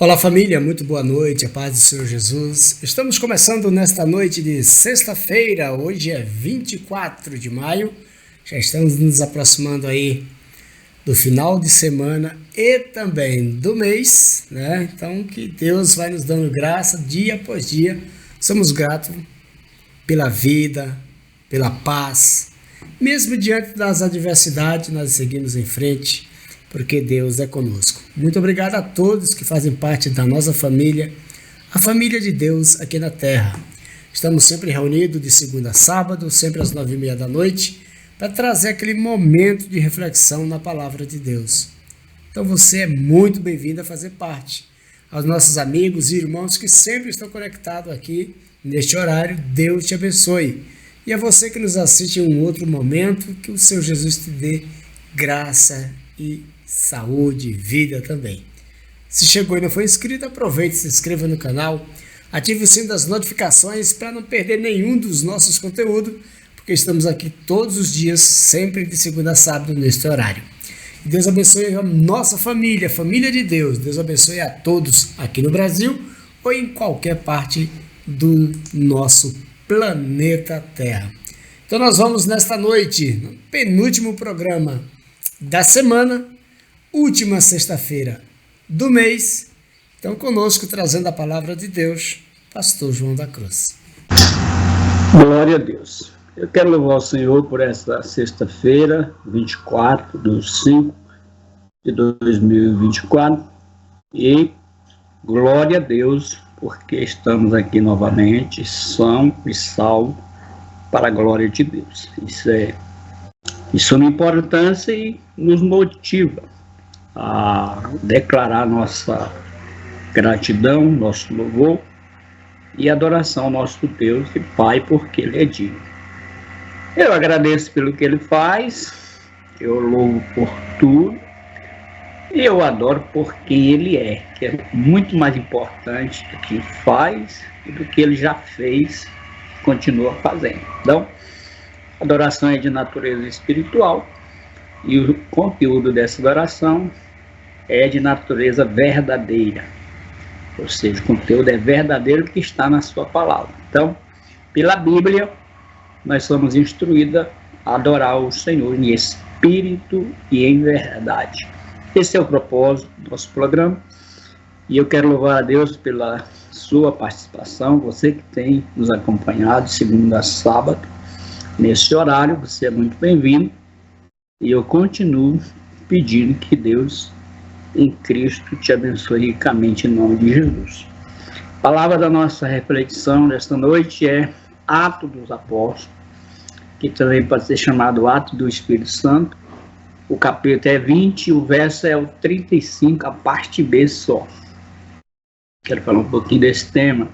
Olá família, muito boa noite, a paz do Senhor Jesus. Estamos começando nesta noite de sexta-feira, hoje é 24 de maio, já estamos nos aproximando aí do final de semana e também do mês, né? Então que Deus vai nos dando graça dia após dia, somos gratos pela vida, pela paz, mesmo diante das adversidades nós seguimos em frente, porque Deus é conosco. Muito obrigado a todos que fazem parte da nossa família, a família de Deus aqui na Terra. Estamos sempre reunidos de segunda a sábado, sempre às 9h30 da noite, para trazer aquele momento de reflexão na Palavra de Deus. Então você é muito bem-vindo a fazer parte. Aos nossos amigos e irmãos que sempre estão conectados aqui neste horário, Deus te abençoe. E a você que nos assiste em um outro momento, que o Senhor Jesus te dê graça e saúde e vida também. Se chegou e não foi inscrito, aproveite, se inscreva no canal, ative o sino das notificações para não perder nenhum dos nossos conteúdos, porque estamos aqui todos os dias, sempre de segunda a sábado neste horário. E Deus abençoe a nossa família, família de Deus. Deus abençoe a todos aqui no Brasil ou em qualquer parte do nosso planeta Terra. Então nós vamos nesta noite, no penúltimo programa da semana, última sexta-feira do mês. Então conosco, trazendo a palavra de Deus, pastor João da Cruz. Glória a Deus. Eu quero louvar o Senhor por esta sexta-feira, 24 de 5 de 2024, e glória a Deus, porque estamos aqui novamente, são e salvo, para a glória de Deus. Isso é uma importância e nos motiva a declarar nossa gratidão, nosso louvor e adoração ao nosso Deus e Pai, porque Ele é digno. Eu agradeço pelo que Ele faz, eu louvo por tudo e eu adoro por quem Ele é, que é muito mais importante do que faz e do que Ele já fez e continua fazendo. Então, a adoração é de natureza espiritual e o conteúdo dessa adoração é de natureza verdadeira, ou seja, o conteúdo é verdadeiro que está na sua palavra. Então, pela Bíblia, nós somos instruídos a adorar o Senhor em espírito e em verdade. Esse é o propósito do nosso programa e eu quero louvar a Deus pela sua participação, você que tem nos acompanhado segunda a sábado, nesse horário, você é muito bem-vindo e eu continuo pedindo que Deus em Cristo te abençoe ricamente em nome de Jesus. A palavra da nossa reflexão nesta noite é Atos dos Apóstolos, que também pode ser chamado Atos do Espírito Santo. O capítulo é 20 e o verso é o 35, a parte B só. Quero falar um pouquinho desse tema.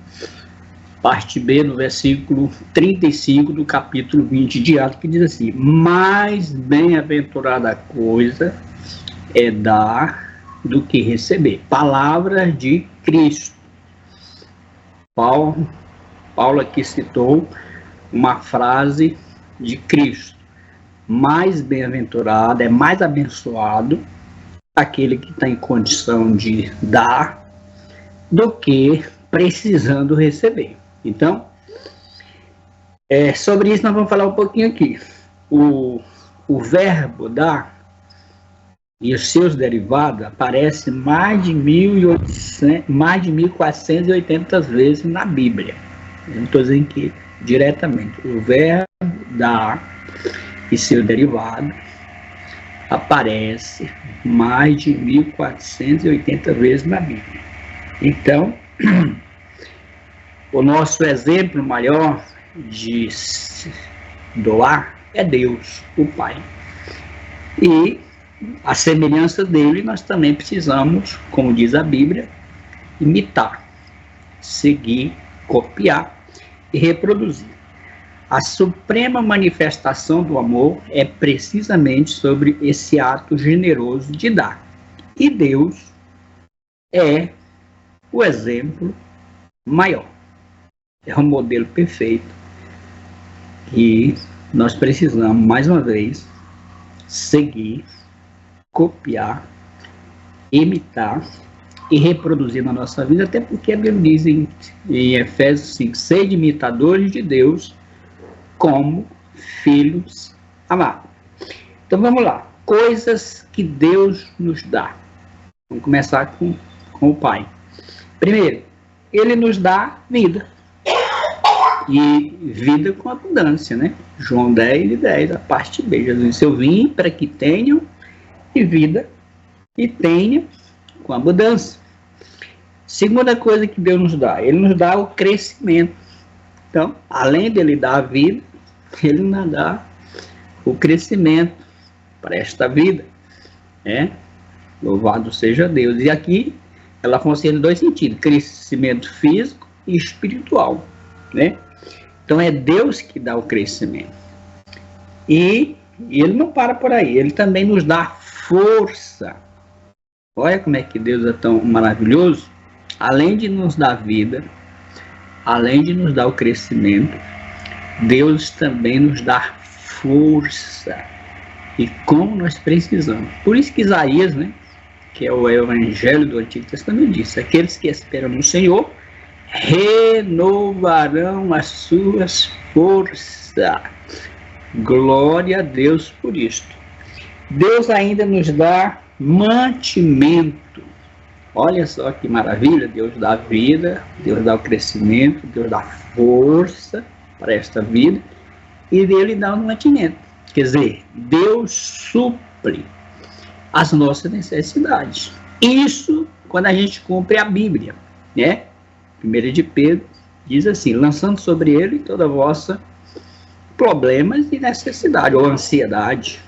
Parte B, no versículo 35 do capítulo 20 de Atos, que diz assim: mais bem-aventurada coisa é dar do que receber. Palavra de Cristo. Paulo aqui citou uma frase de Cristo. Mais bem-aventurado, é mais abençoado aquele que está em condição de dar do que precisando receber. Então, sobre isso nós vamos falar um pouquinho aqui. O verbo dar e os seus derivados aparecem mais de 1.480 vezes na Bíblia. Eu não estou dizendo que diretamente. O verbo dar e seu derivado aparece mais de 1.480 vezes na Bíblia. Então, o nosso exemplo maior de doar é Deus, o Pai. E a semelhança dele, nós também precisamos, como diz a Bíblia, imitar, seguir, copiar e reproduzir. A suprema manifestação do amor é precisamente sobre esse ato generoso de dar. E Deus é o exemplo maior. É o modelo perfeito. E nós precisamos, mais uma vez, seguir, copiar, imitar e reproduzir na nossa vida, até porque a Bíblia diz em Efésios 5, sede imitadores de Deus como filhos amados. Então vamos lá, coisas que Deus nos dá. Vamos começar com o Pai. Primeiro, Ele nos dá vida. E vida com abundância, né? João 10:10, a parte B. Jesus disse, eu vim para que tenham e vida e tenha com abundância. Segunda coisa que Deus nos dá, Ele nos dá o crescimento. Então, além dele dar a vida, Ele nos dá o crescimento para esta vida, né? Louvado seja Deus. E aqui ela funciona em dois sentidos, crescimento físico e espiritual, né? Então é Deus que dá o crescimento. E Ele não para por aí, Ele também nos dá força. Olha como é que Deus é tão maravilhoso. Além de nos dar vida, além de nos dar o crescimento, Deus também nos dá força. E como nós precisamos. Por isso que Isaías, né, que é o evangelho do Antigo Testamento, diz, aqueles que esperam no Senhor renovarão as suas forças. Glória a Deus por isto. Deus ainda nos dá mantimento. Olha só que maravilha, Deus dá vida, Deus dá o crescimento, Deus dá força para esta vida e Ele dá o mantimento. Quer dizer, Deus supre as nossas necessidades. Isso quando a gente cumpre a Bíblia, né? 1 de Pedro diz assim, lançando sobre Ele toda a vossa problemas e necessidade, ou ansiedade.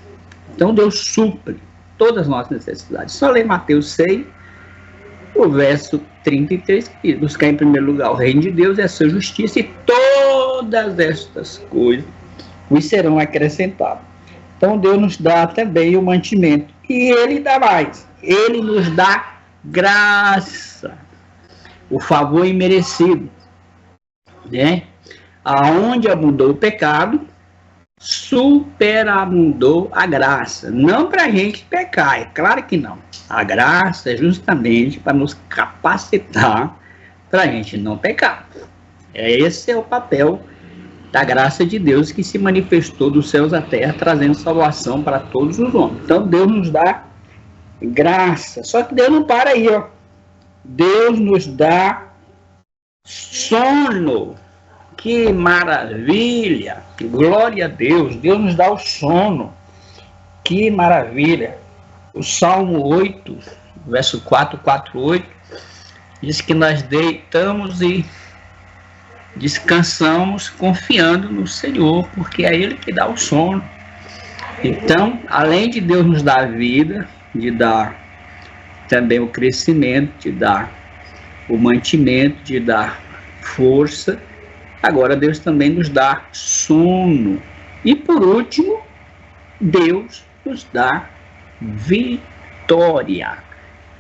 Então Deus supre todas as nossas necessidades. Só ler Mateus 6, o verso 33, que diz, buscar em primeiro lugar o reino de Deus e a sua justiça, e todas estas coisas vos serão acrescentadas. Então Deus nos dá também o mantimento. E Ele dá mais. Ele nos dá graça. O favor imerecido. Né? Aonde abundou o pecado, superabundou a graça. Não para a gente pecar, é claro que não. A graça é justamente para nos capacitar para a gente não pecar. Esse é o papel da graça de Deus que se manifestou dos céus à terra, trazendo salvação para todos os homens. Então Deus nos dá graça. Só que Deus não para aí, ó. Deus nos dá sono. Que maravilha! Glória a Deus! Deus nos dá o sono. Que maravilha! O Salmo 8, verso 448, diz que nós deitamos e descansamos confiando no Senhor, porque é Ele que dá o sono. Então, além de Deus nos dar a vida, de dar também o crescimento, de dar o mantimento, de dar força, agora Deus também nos dá sono. E por último, Deus nos dá vitória.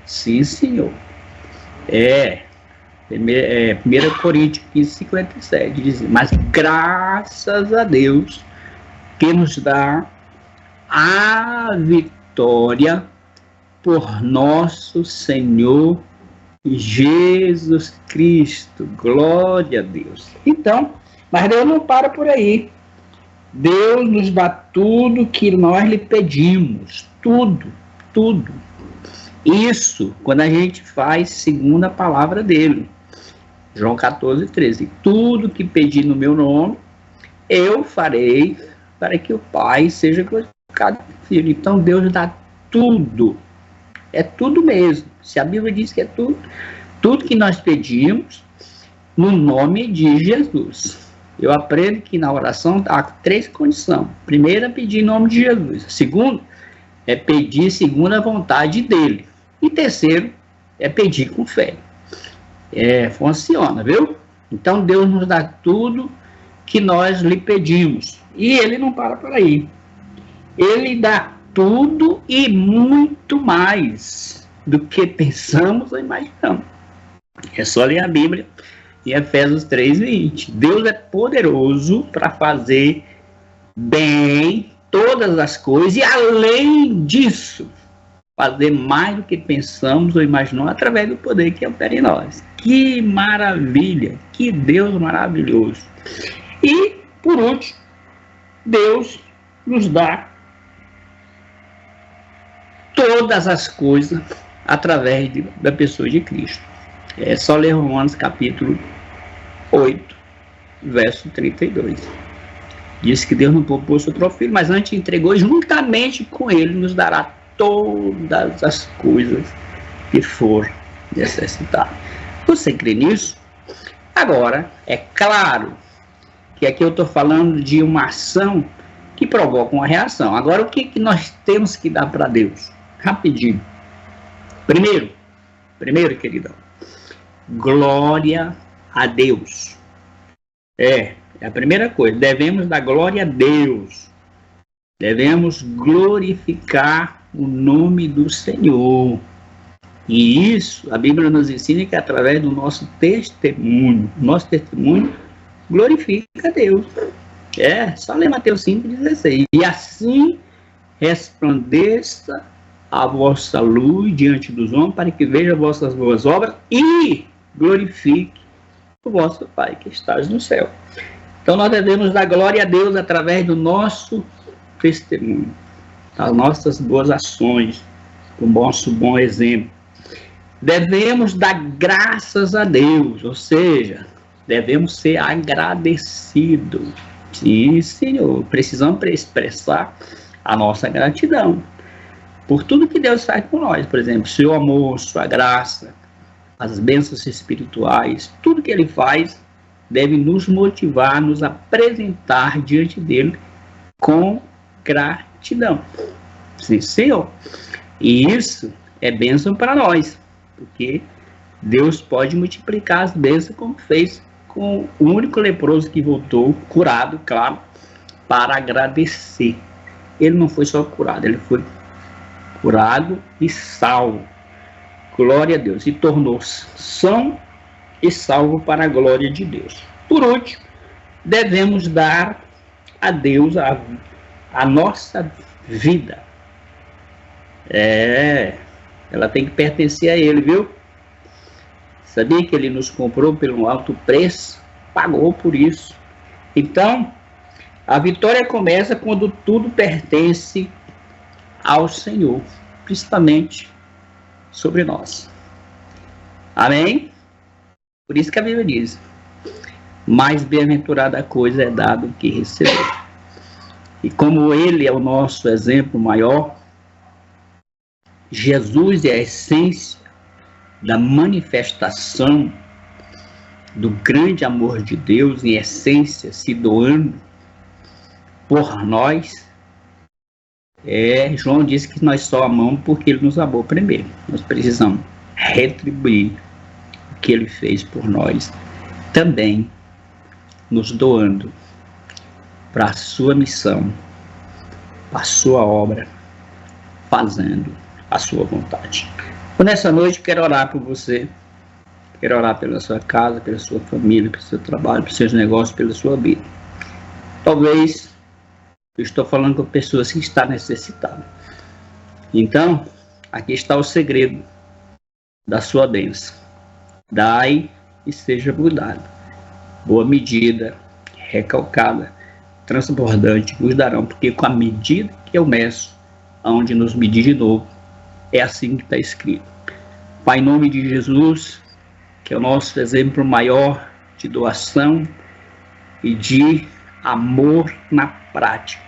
Sim, Senhor. 1 Coríntios 15:57 diz, mas graças a Deus que nos dá a vitória por nosso Senhor Jesus Cristo. Glória a Deus. Então, mas Deus não para por aí. Deus nos dá tudo que nós lhe pedimos. Tudo, tudo. Isso quando a gente faz segundo a palavra dele. João 14:13. Tudo que pedir no meu nome, eu farei para que o Pai seja glorificado no Filho. Então Deus dá tudo. É tudo mesmo. Se a Bíblia diz que é tudo, tudo que nós pedimos no nome de Jesus. Eu aprendo que na oração há 3 condições. Primeiro é pedir em nome de Jesus. Segundo é pedir segundo a vontade dele. E terceiro é pedir com fé. Funciona, viu? Então Deus nos dá tudo que nós lhe pedimos. E Ele não para por aí. Ele dá tudo e muito mais do que pensamos ou imaginamos. É só ler a Bíblia em Efésios 3:20. Deus é poderoso para fazer bem todas as coisas e além disso, fazer mais do que pensamos ou imaginamos através do poder que opera em nós. Que maravilha! Que Deus maravilhoso! E, por último, Deus nos dá todas as coisas através da pessoa de Cristo. É só ler Romanos capítulo 8, verso 32. Diz que Deus não poupou seu próprio filho, mas antes entregou, juntamente com ele nos dará todas as coisas que for necessário. Você crê nisso? Agora, é claro que aqui eu estou falando de uma ação que provoca uma reação. Agora, o que nós temos que dar para Deus? Rapidinho. Primeiro, queridão, glória a Deus. É a primeira coisa. Devemos dar glória a Deus. Devemos glorificar o nome do Senhor. E isso, a Bíblia nos ensina que através do nosso testemunho glorifica a Deus. Só ler Mateus 5,16. E assim resplandeça a vossa luz diante dos homens, para que vejam vossas boas obras e glorifique o vosso Pai que estás no céu. Então nós devemos dar glória a Deus através do nosso testemunho, das nossas boas ações, do nosso bom exemplo. Devemos dar graças a Deus, ou seja, devemos ser agradecidos. Sim, Senhor, precisamos expressar a nossa gratidão por tudo que Deus faz por nós. Por exemplo, seu amor, sua graça, as bênçãos espirituais, tudo que Ele faz deve nos motivar, nos apresentar diante dEle com gratidão. Sim, Senhor. E isso é bênção para nós, porque Deus pode multiplicar as bênçãos como fez com o único leproso que voltou, curado, claro, para agradecer. Ele não foi só curado, ele foi curado e salvo. Glória a Deus. E tornou-se são e salvo para a glória de Deus. Por último, devemos dar a Deus a nossa vida. Ela tem que pertencer a Ele, viu? Sabia que Ele nos comprou por um alto preço? Pagou por isso. Então, a vitória começa quando tudo pertence ao Senhor, principalmente sobre nós. Amém? Por isso que a Bíblia diz: mais bem-aventurada a coisa é dado que receber. E como Ele é o nosso exemplo maior, Jesus é a essência da manifestação do grande amor de Deus, em essência, se doando por nós. João disse que nós só amamos porque Ele nos amou primeiro. Nós precisamos retribuir o que Ele fez por nós, também nos doando para a sua missão, para a sua obra, fazendo a sua vontade. Então, nessa noite, eu quero orar por você, quero orar pela sua casa, pela sua família, pelo seu trabalho, pelos seus negócios, pela sua vida. Talvez eu estou falando com pessoas que estão necessitadas. Então, aqui está o segredo da sua bênção. Dai e seja mudado. Boa medida, recalcada, transbordante vos darão, porque com a medida que eu meço, aonde nos medir de novo, é assim que está escrito. Pai, em nome de Jesus, que é o nosso exemplo maior de doação e de amor na prática.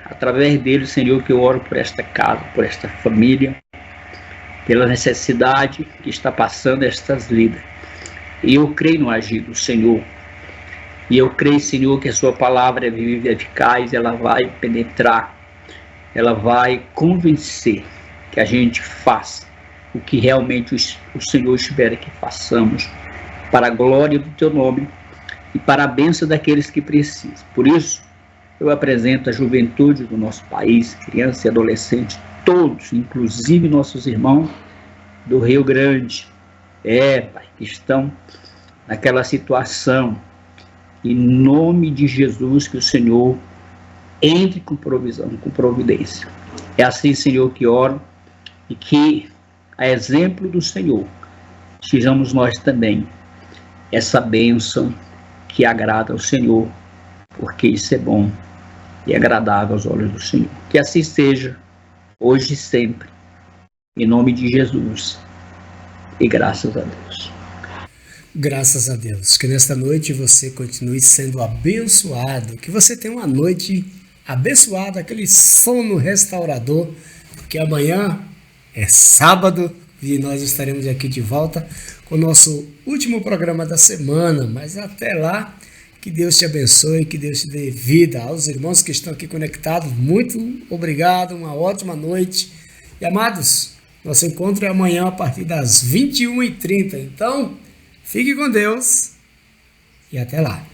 Através dele, Senhor, que eu oro por esta casa, por esta família, pela necessidade que está passando estas vidas. E eu creio no agir do Senhor. E eu creio, Senhor, que a sua palavra é viva e eficaz, ela vai penetrar, ela vai convencer que a gente faça o que realmente o Senhor espera que façamos, para a glória do teu nome e para a bênção daqueles que precisam. Por isso, eu apresento a juventude do nosso país, crianças e adolescentes, todos, inclusive nossos irmãos do Rio Grande, Pai, que estão naquela situação. Em nome de Jesus, que o Senhor entre com provisão, com providência. É assim, Senhor, que oro, e que, a exemplo do Senhor, sejamos nós também essa bênção que agrada ao Senhor, porque isso é bom e agradável aos olhos do Senhor. Que assim seja, hoje e sempre, em nome de Jesus, e graças a Deus. Graças a Deus. Que nesta noite você continue sendo abençoado, que você tenha uma noite abençoada, aquele sono restaurador, porque amanhã é sábado e nós estaremos aqui de volta com o nosso último programa da semana. Mas até lá, que Deus te abençoe, que Deus te dê vida. Aos irmãos que estão aqui conectados, muito obrigado, uma ótima noite. E amados, nosso encontro é amanhã a partir das 21h30. Então, fique com Deus e até lá.